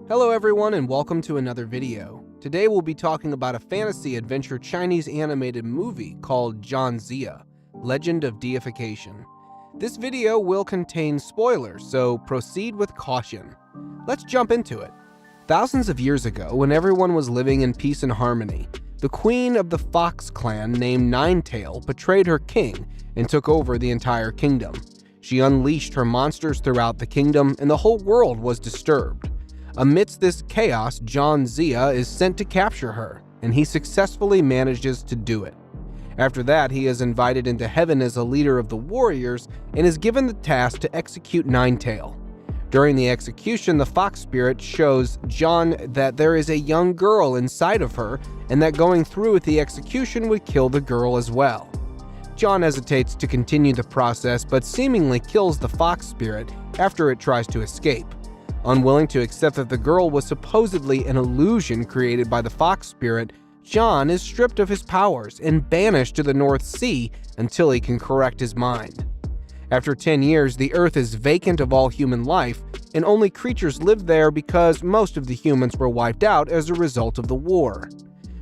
Hello everyone and welcome to another video. Today we'll be talking about a fantasy adventure Chinese animated movie called Zia, Legend of Deification. This video will contain spoilers, so proceed with caution. Let's jump into it. Thousands of years ago, when everyone was living in peace and harmony, the queen of the Fox clan named Ninetail betrayed her king and took over the entire kingdom. She unleashed her monsters throughout the kingdom and the whole world was disturbed. Amidst this chaos, Zia is sent to capture her, and he successfully manages to do it. After that, he is invited into heaven as a leader of the warriors and is given the task to execute Ninetail. During the execution, the fox spirit shows John that there is a young girl inside of her and that going through with the execution would kill the girl as well. John hesitates to continue the process but seemingly kills the fox spirit after it tries to escape. Unwilling to accept that the girl was supposedly an illusion created by the fox spirit, John is stripped of his powers and banished to the North Sea until he can correct his mind. After 10 years, the Earth is vacant of all human life, and only creatures live there because most of the humans were wiped out as a result of the war.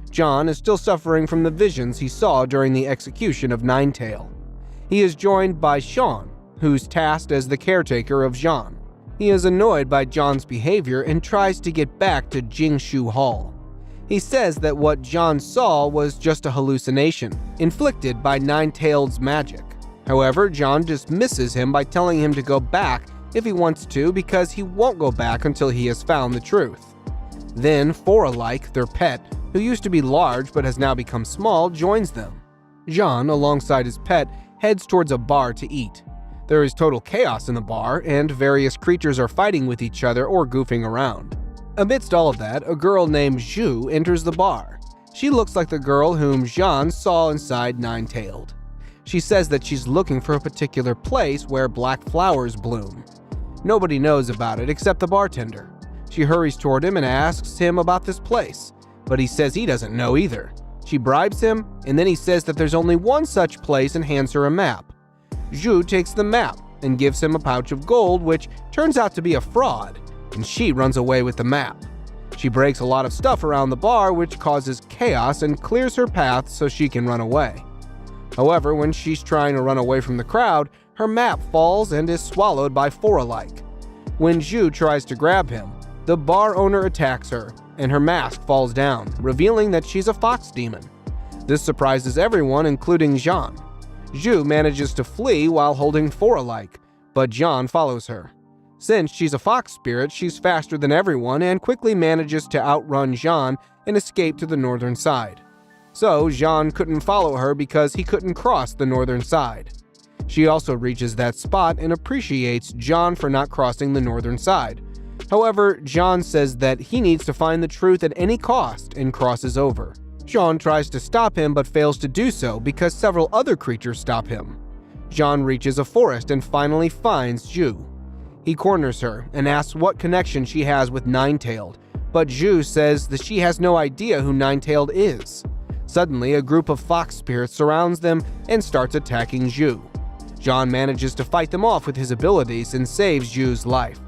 John is still suffering from the visions he saw during the execution of Ninetail. He is joined by Sean, who's tasked as the caretaker of John. He is annoyed by John's behavior and tries to get back to Jingshu Hall. He says that what John saw was just a hallucination, inflicted by Ninetail's magic. However, John dismisses him by telling him to go back if he wants to because he won't go back until he has found the truth. Then, Foralike, their pet, who used to be large but has now become small, joins them. John, alongside his pet, heads towards a bar to eat. There is total chaos in the bar, and various creatures are fighting with each other or goofing around. Amidst all of that, a girl named Zhu enters the bar. She looks like the girl whom Jean saw inside Ninetailed. She says that she's looking for a particular place where black flowers bloom. Nobody knows about it except the bartender. She hurries toward him and asks him about this place, but he says he doesn't know either. She bribes him, and then he says that there's only one such place and hands her a map. Zhu takes the map and gives him a pouch of gold, which turns out to be a fraud, and she runs away with the map. She breaks a lot of stuff around the bar, which causes chaos and clears her path so she can run away. However, when she's trying to run away from the crowd, her map falls and is swallowed by Foralike. When Zhu tries to grab him, the bar owner attacks her, and her mask falls down, revealing that she's a fox demon. This surprises everyone, including Jean. Zhu manages to flee while holding Foralike, but John follows her. Since she's a fox spirit, she's faster than everyone and quickly manages to outrun Jean and escape to the northern side. So Jean couldn't follow her because he couldn't cross the northern side. She also reaches that spot and appreciates John for not crossing the northern side. However, John says that he needs to find the truth at any cost and crosses over. Jean tries to stop him but fails to do so because several other creatures stop him. Jean reaches a forest and finally finds Zhu. He corners her and asks what connection she has with Ninetailed, but Zhu says that she has no idea who Ninetailed is. Suddenly, a group of fox spirits surrounds them and starts attacking Zhu. Jean manages to fight them off with his abilities and saves Zhu's life.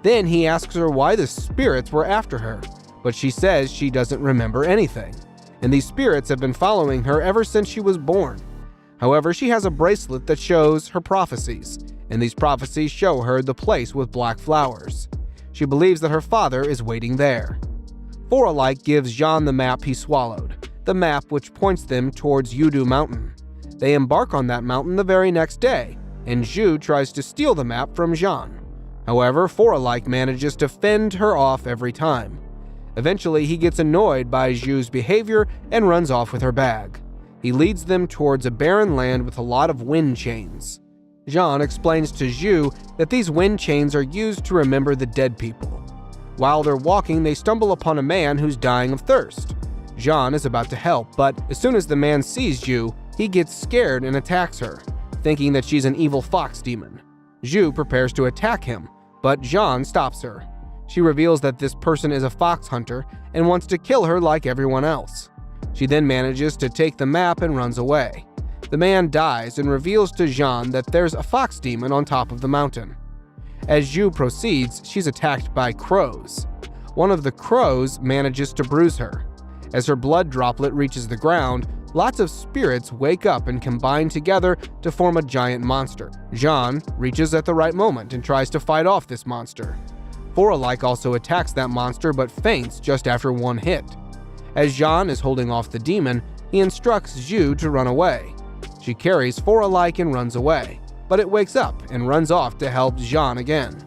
Then he asks her why the spirits were after her, but she says she doesn't remember anything, and these spirits have been following her ever since she was born. However, she has a bracelet that shows her prophecies, and these prophecies show her the place with black flowers. She believes that her father is waiting there. Foralike gives Jean the map he swallowed, the map which points them towards Yudu Mountain. They embark on that mountain the very next day, and Zhu tries to steal the map from Jean. However, Foralike manages to fend her off every time. Eventually, he gets annoyed by Zhu's behavior and runs off with her bag. He leads them towards a barren land with a lot of wind chains. Jean explains to Zhu that these wind chains are used to remember the dead people. While they're walking, they stumble upon a man who's dying of thirst. Jean is about to help, but as soon as the man sees Zhu, he gets scared and attacks her, thinking that she's an evil fox demon. Zhu prepares to attack him, but Jean stops her. She reveals that this person is a fox hunter and wants to kill her like everyone else. She then manages to take the map and runs away. The man dies and reveals to Jean that there's a fox demon on top of the mountain. As Zhu proceeds, she's attacked by crows. One of the crows manages to bruise her. As her blood droplet reaches the ground, lots of spirits wake up and combine together to form a giant monster. Jean reaches at the right moment and tries to fight off this monster. Foralike also attacks that monster but faints just after one hit. As Jean is holding off the demon, he instructs Zhu to run away. She carries Foralike and runs away, but it wakes up and runs off to help Jean again.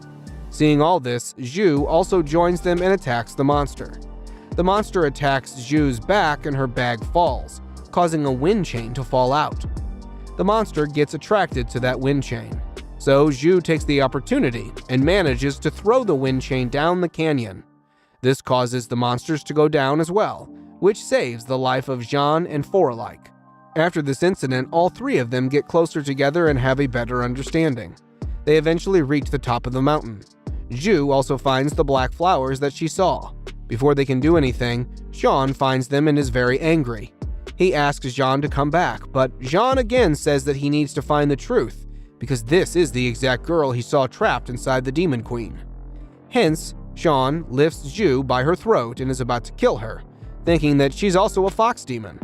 Seeing all this, Zhu also joins them and attacks the monster. The monster attacks Zhu's back and her bag falls, causing a wind chain to fall out. The monster gets attracted to that wind chain, so Zhu takes the opportunity and manages to throw the wind chain down the canyon. This causes the monsters to go down as well, which saves the life of Jean and Foralike. After this incident, all three of them get closer together and have a better understanding. They eventually reach the top of the mountain. Zhu also finds the black flowers that she saw. Before they can do anything, Jean finds them and is very angry. He asks Jean to come back, but Jean again says that he needs to find the truth, because this is the exact girl he saw trapped inside the Demon Queen. Hence, Jean lifts Zhu by her throat and is about to kill her, thinking that she's also a fox demon.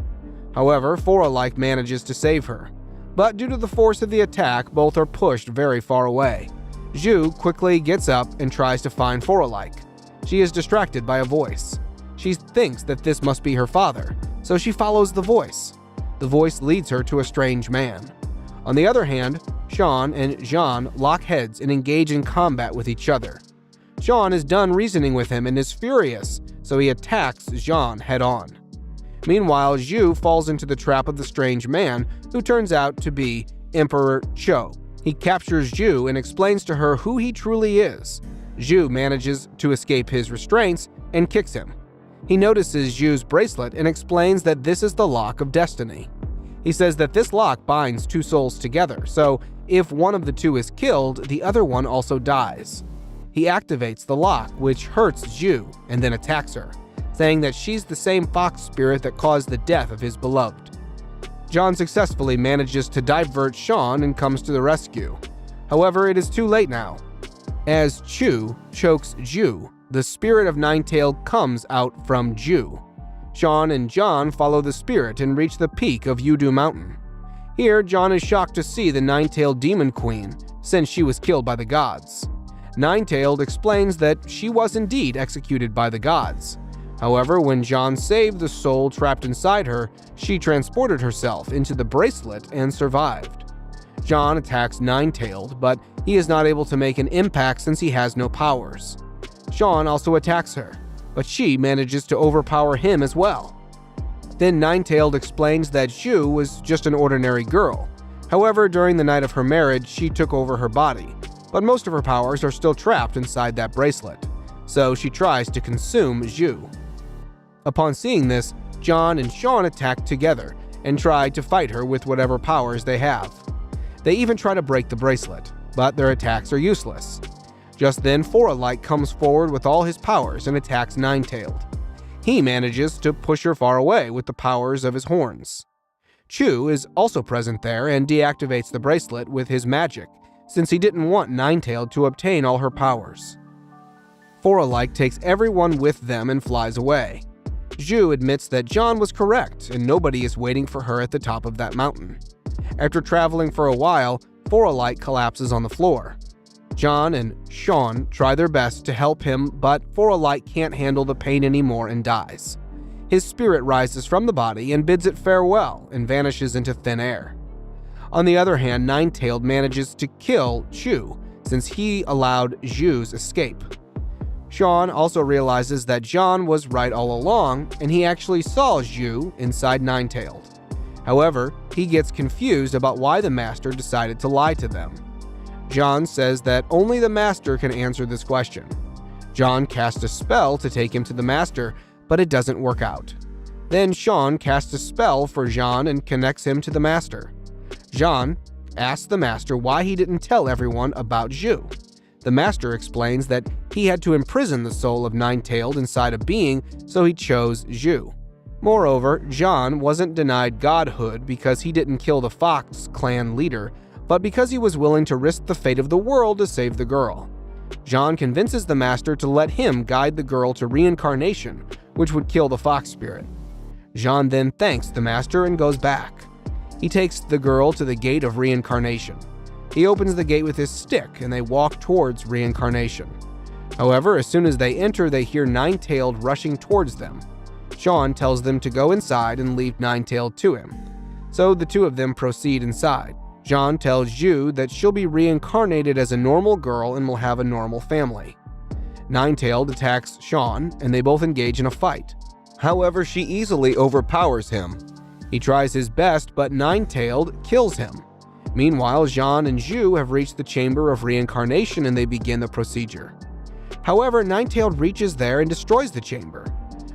However, Foralike manages to save her, but due to the force of the attack, both are pushed very far away. Zhu quickly gets up and tries to find Foralike. She is distracted by a voice. She thinks that this must be her father, so she follows the voice. The voice leads her to a strange man. On the other hand, Sean and Jean lock heads and engage in combat with each other. Sean is done reasoning with him and is furious, so he attacks Jean head-on. Meanwhile, Zhu falls into the trap of the strange man, who turns out to be Emperor Cho. He captures Zhu and explains to her who he truly is. Zhu manages to escape his restraints and kicks him. He notices Zhu's bracelet and explains that this is the lock of destiny. He says that this lock binds two souls together, so if one of the two is killed, the other one also dies. He activates the lock, which hurts Zhu, and then attacks her, saying that she's the same fox spirit that caused the death of his beloved. John successfully manages to divert Sean and comes to the rescue. However, it is too late now. As Chu chokes Zhu, the spirit of Ninetailed comes out from Zhu. Sean and John follow the spirit and reach the peak of Yudu Mountain. Here, John is shocked to see the Nine-Tailed Demon Queen, since she was killed by the gods. Nine-Tailed explains that she was indeed executed by the gods. However, when John saved the soul trapped inside her, she transported herself into the bracelet and survived. John attacks Nine-Tailed, but he is not able to make an impact since he has no powers. Sean also attacks her, but she manages to overpower him as well. Then Nine-Tailed explains that Zhu was just an ordinary girl. However, during the night of her marriage, she took over her body, but most of her powers are still trapped inside that bracelet, so she tries to consume Zhu. Upon seeing this, John and Sean attack together and try to fight her with whatever powers they have. They even try to break the bracelet, but their attacks are useless. Just then, Foralike comes forward with all his powers and attacks Nine-Tailed. He manages to push her far away with the powers of his horns. Chu is also present there and deactivates the bracelet with his magic, since he didn't want Nine-Tailed to obtain all her powers. Foralike takes everyone with them and flies away. Zhu admits that John was correct and nobody is waiting for her at the top of that mountain. After traveling for a while, Foralike collapses on the floor. John and Sean try their best to help him, but Foralike can't handle the pain anymore and dies. His spirit rises from the body and bids it farewell and vanishes into thin air. On the other hand, Nine-Tailed manages to kill Chu, since he allowed Zhu's escape. Sean also realizes that John was right all along, and he actually saw Zhu inside Nine-Tailed. However, he gets confused about why the Master decided to lie to them. John says that only the Master can answer this question. John casts a spell to take him to the Master, but it doesn't work out. Then Sean casts a spell for John and connects him to the Master. John asks the Master why he didn't tell everyone about Zhu. The Master explains that he had to imprison the soul of Nine-Tailed inside a being, so he chose Zhu. Moreover, John wasn't denied godhood because he didn't kill the Fox clan leader, but because he was willing to risk the fate of the world to save the girl. Jean convinces the master to let him guide the girl to reincarnation, which would kill the fox spirit. Jean then thanks the master and goes back. He takes the girl to the gate of reincarnation. He opens the gate with his stick and they walk towards reincarnation. However, as soon as they enter, they hear Nine-Tailed rushing towards them. Jean tells them to go inside and leave Nine-Tailed to him. So the two of them proceed inside. Jean tells Zhu that she'll be reincarnated as a normal girl and will have a normal family. Nine-Tailed attacks Sean and they both engage in a fight. However, she easily overpowers him. He tries his best, but Nine-Tailed kills him. Meanwhile, Jean and Zhu have reached the chamber of reincarnation and they begin the procedure. However, Nine-Tailed reaches there and destroys the chamber.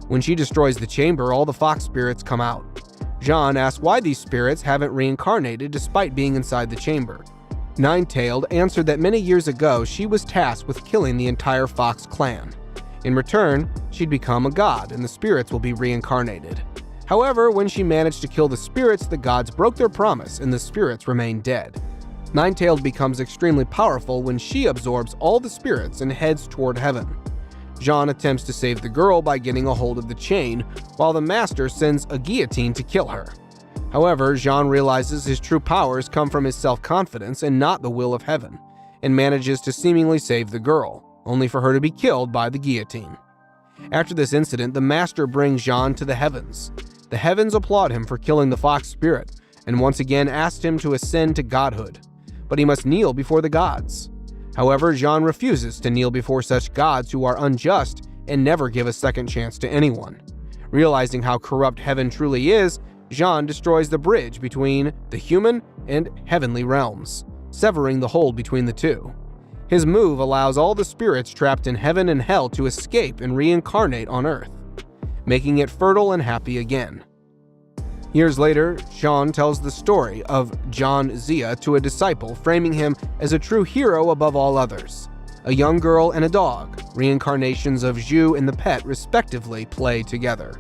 When she destroys the chamber, all the fox spirits come out. Jean asks why these spirits haven't reincarnated despite being inside the chamber. Nine-Tailed answered that many years ago she was tasked with killing the entire fox clan. In return, she'd become a god and the spirits will be reincarnated. However, when she managed to kill the spirits, the gods broke their promise and the spirits remain dead. Nine-Tailed becomes extremely powerful when she absorbs all the spirits and heads toward heaven. Jean attempts to save the girl by getting a hold of the chain, while the master sends a guillotine to kill her. However, Jean realizes his true powers come from his self-confidence and not the will of heaven, and manages to seemingly save the girl, only for her to be killed by the guillotine. After this incident, the master brings Jean to the heavens. The heavens applaud him for killing the fox spirit, and once again asked him to ascend to godhood, but he must kneel before the gods. However, Jean refuses to kneel before such gods who are unjust and never give a second chance to anyone. Realizing how corrupt heaven truly is, Jean destroys the bridge between the human and heavenly realms, severing the hold between the two. His move allows all the spirits trapped in heaven and hell to escape and reincarnate on Earth, making it fertile and happy again. Years later, Jean tells the story of John Zia to a disciple, framing him as a true hero above all others. A young girl and a dog, reincarnations of Zhu and the pet respectively, play together.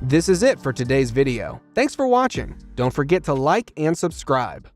This is it for today's video. Thanks for watching. Don't forget to like and subscribe.